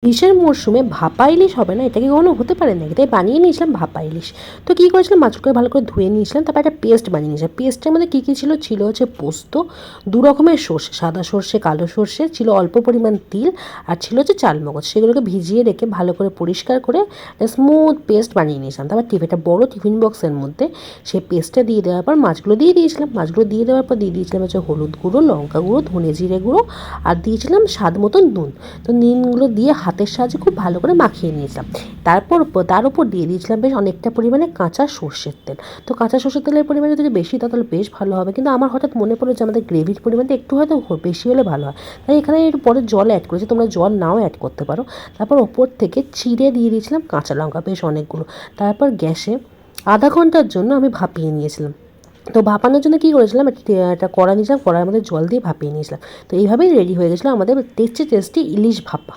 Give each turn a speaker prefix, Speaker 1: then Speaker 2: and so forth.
Speaker 1: ইলিশের মরশুমে ভাপা ইলিশ হবে না, এটা কি কখনো হতে পারে নাকি? তাই বানিয়ে নিয়েছিলাম ভাপা ইলিশ। তো কী করেছিলাম, মাছগুলোকে ভালো করে ধুয়ে নিয়েছিলাম, তারপর একটা পেস্ট বানিয়ে নিয়েছিলাম। পেস্টের মধ্যে কী কী ছিল, ছিল হচ্ছে পোস্ত, দু রকমের সর্ষে, সাদা সর্ষে কালো সর্ষে, ছিল অল্প পরিমাণ তিল, আর ছিল হচ্ছে চালমগজ। সেগুলোকে ভিজিয়ে রেখে ভালো করে পরিষ্কার করে স্মুথ পেস্ট বানিয়ে নিয়েছিলাম। তারপর একটা বড় টিফিন বক্সের মধ্যে সেই পেস্টটা দিয়ে দেওয়ার পর মাছগুলো দিয়ে দিয়েছিলাম। মাছগুলো দিয়ে দেওয়ার পর দিয়ে দিয়েছিলাম হচ্ছে হলুদ গুঁড়ো, লঙ্কা গুঁড়ো, ধনে জিরে গুঁড়ো, আর দিয়েছিলাম স্বাদ মতন নুন। তো নুনগুলো দিয়ে হাতের সাহায্যে খুব ভালো করে মাখিয়ে নিয়েছিলাম। তার উপর দিয়ে দিয়েছিলাম বেশ অনেকটা পরিমাণে কাঁচা সর্ষের তেল। তো কাঁচা সর্ষের তেলের পরিমাণ যদি বেশি দাও তাহলে বেশ ভালো হবে, কিন্তু আমার হঠাৎ মনে পড়লো যে আমাদের গ্রেভির পরিমাণটা একটু হয়তো বেশি হলে ভালো হয়, তাই এখানে একটু পরে জল অ্যাড করেছি। তোমরা জল নাও অ্যাড করতে পারো। তারপর ওপর থেকে চিড়ে দিয়ে দিয়েছিলাম কাঁচা লঙ্কা বেশ অনেকগুলো। তারপর গ্যাসে আধা ঘন্টার জন্য আমি ভাপিয়ে নিয়েছিলাম। তো ভাপানোর জন্য কী করেছিলাম, একটা কড়া নিয়েছিলাম, কড়ার মধ্যে জল দিয়ে ভাপিয়ে নিয়েছিলাম। তো এইভাবেই রেডি হয়ে গেছিলো আমাদের টেস্টি টেস্টি ইলিশ ভাপা।